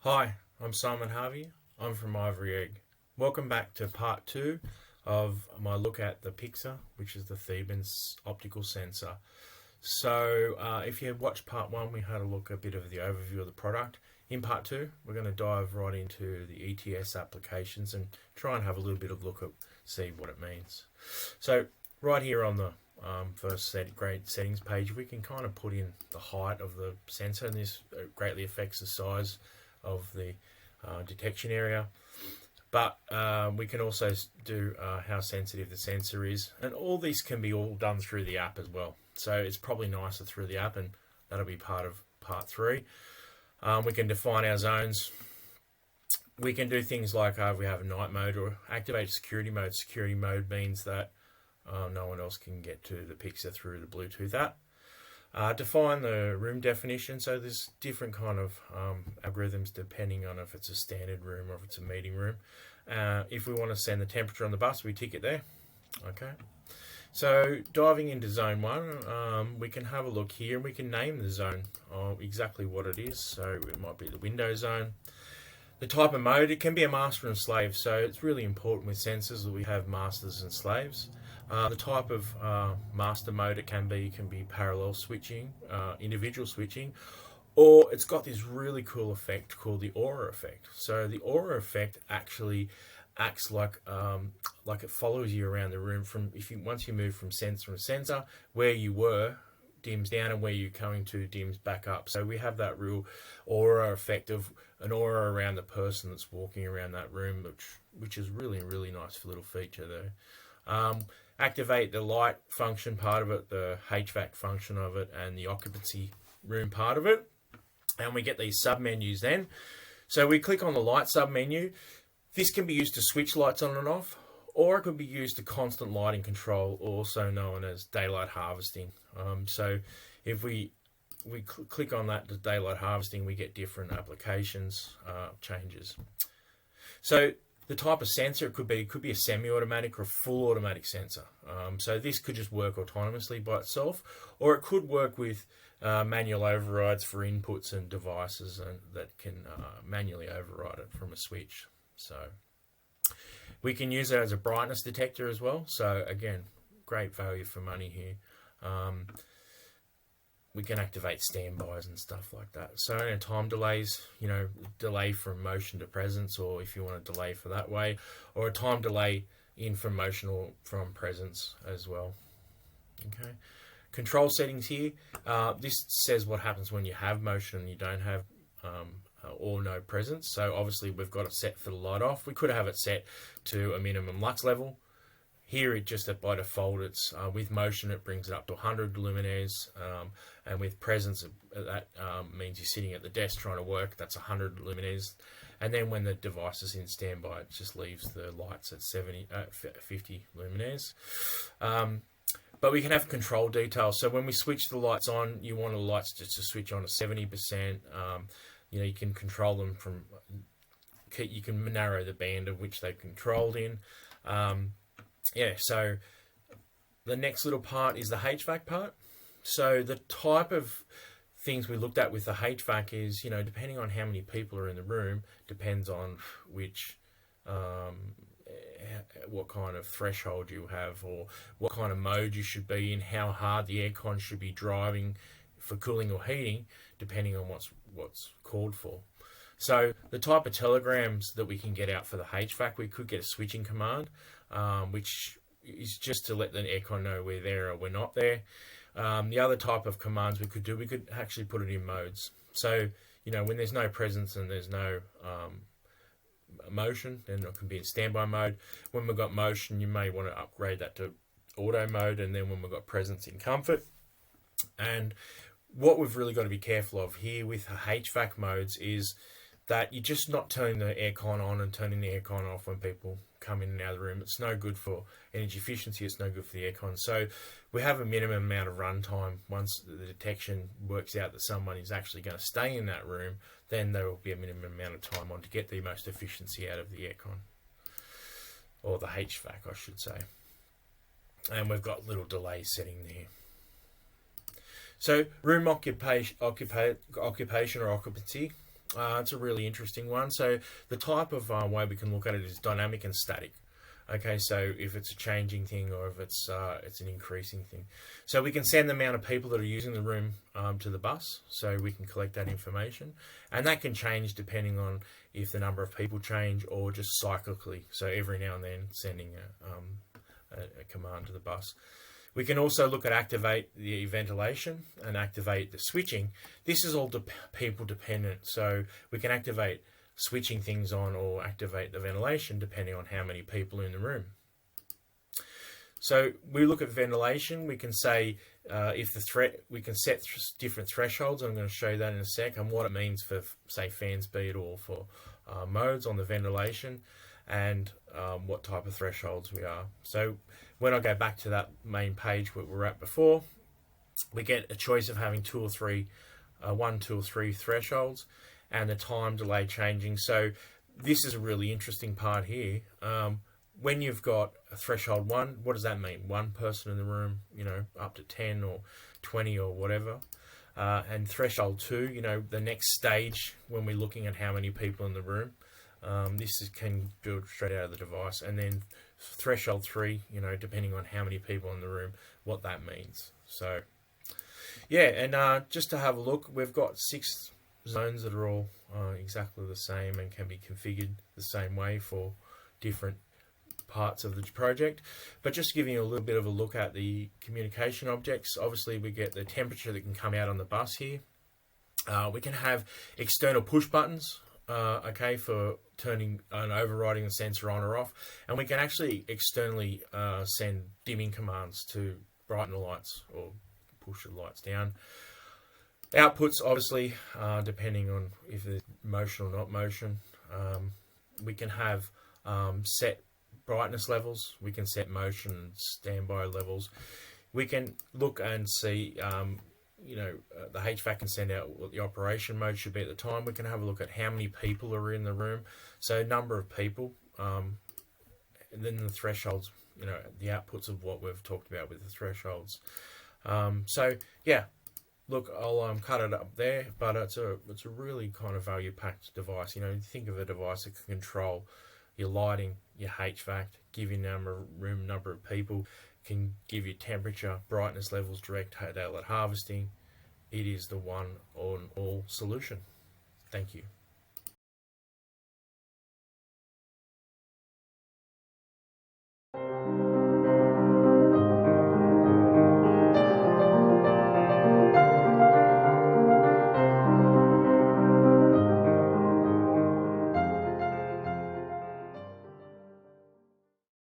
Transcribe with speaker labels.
Speaker 1: Hi, I'm Simon Harvey. I'm from Ivory Egg. Welcome back to part 2 of my look at the ThePixa, which is the Theben optical sensor. So if you watched part 1, we had a look at a bit of the overview of the product. In part 2, we're going to dive right into the ETS applications and try and have a little bit of look at, see what it means. So right here on the first grade settings page, we can kind of put in the height of the sensor, and this greatly affects the size of the detection area. But we can also do how sensitive the sensor is, and all this can be all done through the app as well. So it's probably nicer through the app, and that'll be part of part 3. We can define our zones. We can do things like if we have a night mode or activate security mode. Security mode means that no one else can get to the ThePixa through the Bluetooth app. Define the room definition. So there's different kind of algorithms depending on if it's a standard room or if it's a meeting room. If we want to send the temperature on the bus, we tick it there. Okay. So diving into zone 1, we can have a look here and we can name the zone of exactly what it is. So it might be the window zone. The type of mode, it can be a master and slave. So it's really important with sensors that we have masters and slaves. The type of master mode it can be parallel switching, individual switching, or it's got this really cool effect called the aura effect. So the aura effect actually acts like it follows you around the room once you move from sensor to sensor, where you were dims down and where you're coming to dims back up. So we have that real aura effect of an aura around the person that's walking around that room, which is really nice little feature there. Activate the light function part of it, the HVAC function of it, and the occupancy room part of it. And we get these sub-menus then. So we click on the light sub-menu. This can be used to switch lights on and off, or it could be used to constant lighting control, also known as daylight harvesting. So if we click on that, the daylight harvesting, we get different applications changes. So the type of sensor it could be a semi-automatic or a full automatic sensor. So this could just work autonomously by itself, or it could work with manual overrides for inputs and devices that can manually override it from a switch. So we can use it as a brightness detector as well. So again, great value for money here. We can activate standbys and stuff like that. So time delays, delay from motion to presence, or if you want a delay for that way, or a time delay in from motion or from presence as well. Okay. Control settings here. This says what happens when you have motion and you don't have or no presence. So obviously we've got it set for the light off. We could have it set to a minimum lux level. Here, it just by default, it's with motion, it brings it up to 100 luminaires, and with presence, that means you're sitting at the desk trying to work. That's 100 luminaires, and then when the device is in standby, it just leaves the lights at 50 luminaires. But we can have control details. So when we switch the lights on, you want the lights just to switch on to 70%. You can control them from. You can narrow the band of which they're controlled in. So the next little part is the HVAC part. So the type of things we looked at with the HVAC is, depending on how many people are in the room, depends on what kind of threshold you have, or what kind of mode you should be in, how hard the aircon should be driving for cooling or heating, depending on what's called for. So the type of telegrams that we can get out for the HVAC, we could get a switching command, which is just to let the aircon know we're there or we're not there. The other type of commands we could actually put it in modes. So, when there's no presence and there's no motion, then it can be in standby mode. When we've got motion, you may want to upgrade that to auto mode, and then when we've got presence, in comfort. And what we've really got to be careful of here with the HVAC modes is that you're just not turning the aircon on and turning the aircon off when people come in and out of the room. It's no good for energy efficiency. It's no good for the aircon. So we have a minimum amount of runtime. Once the detection works out that someone is actually going to stay in that room, then there will be a minimum amount of time on to get the most efficiency out of the aircon, or the HVAC, I should say. And we've got little delay setting there. So room occupation or occupancy. It's a really interesting one. So the type of way we can look at it is dynamic and static. Okay, so if it's a changing thing or if it's an increasing thing. So we can send the amount of people that are using the room to the bus, so we can collect that information. And that can change depending on if the number of people change or just cyclically. So every now and then sending a command to the bus. We can also look at activate the ventilation and activate the switching. This is all people dependent, so we can activate switching things on or activate the ventilation depending on how many people are in the room. So we look at ventilation. We can say we can set different thresholds. I'm going to show you that in a sec, and what it means for, say, fan speed or for modes on the ventilation, and what type of thresholds we are. So when I go back to that main page where we were at before, we get a choice of having 2 or 3, 1, 2 or 3 thresholds, and the time delay changing. So this is a really interesting part here. When you've got a threshold 1, what does that mean? 1 person in the room, up to 10 or 20 or whatever. And threshold 2, the next stage when we're looking at how many people in the room. This can build straight out of the device. And then threshold 3, depending on how many people in the room, what that means. So yeah, and just to have a look, we've got 6 zones that are all exactly the same and can be configured the same way for different parts of the project. But just giving you a little bit of a look at the communication objects, obviously we get the temperature that can come out on the bus here. We can have external push buttons, okay, for turning and overriding the sensor on or off, and we can actually externally send dimming commands to brighten the lights or push the lights down. Outputs, obviously, depending on if there's motion or not motion. We can have set brightness levels. We can set motion and standby levels. We can look and see, the HVAC can send out what the operation mode should be at the time. We can have a look at how many people are in the room. So number of people, and then the thresholds, the outputs of what we've talked about with the thresholds. So yeah. Look, I'll cut it up there, but it's a really kind of value-packed device. Think of a device that can control your lighting, your HVAC, give you room number of people, can give you temperature, brightness levels, direct daylight harvesting. It is the one-on-all solution. Thank you.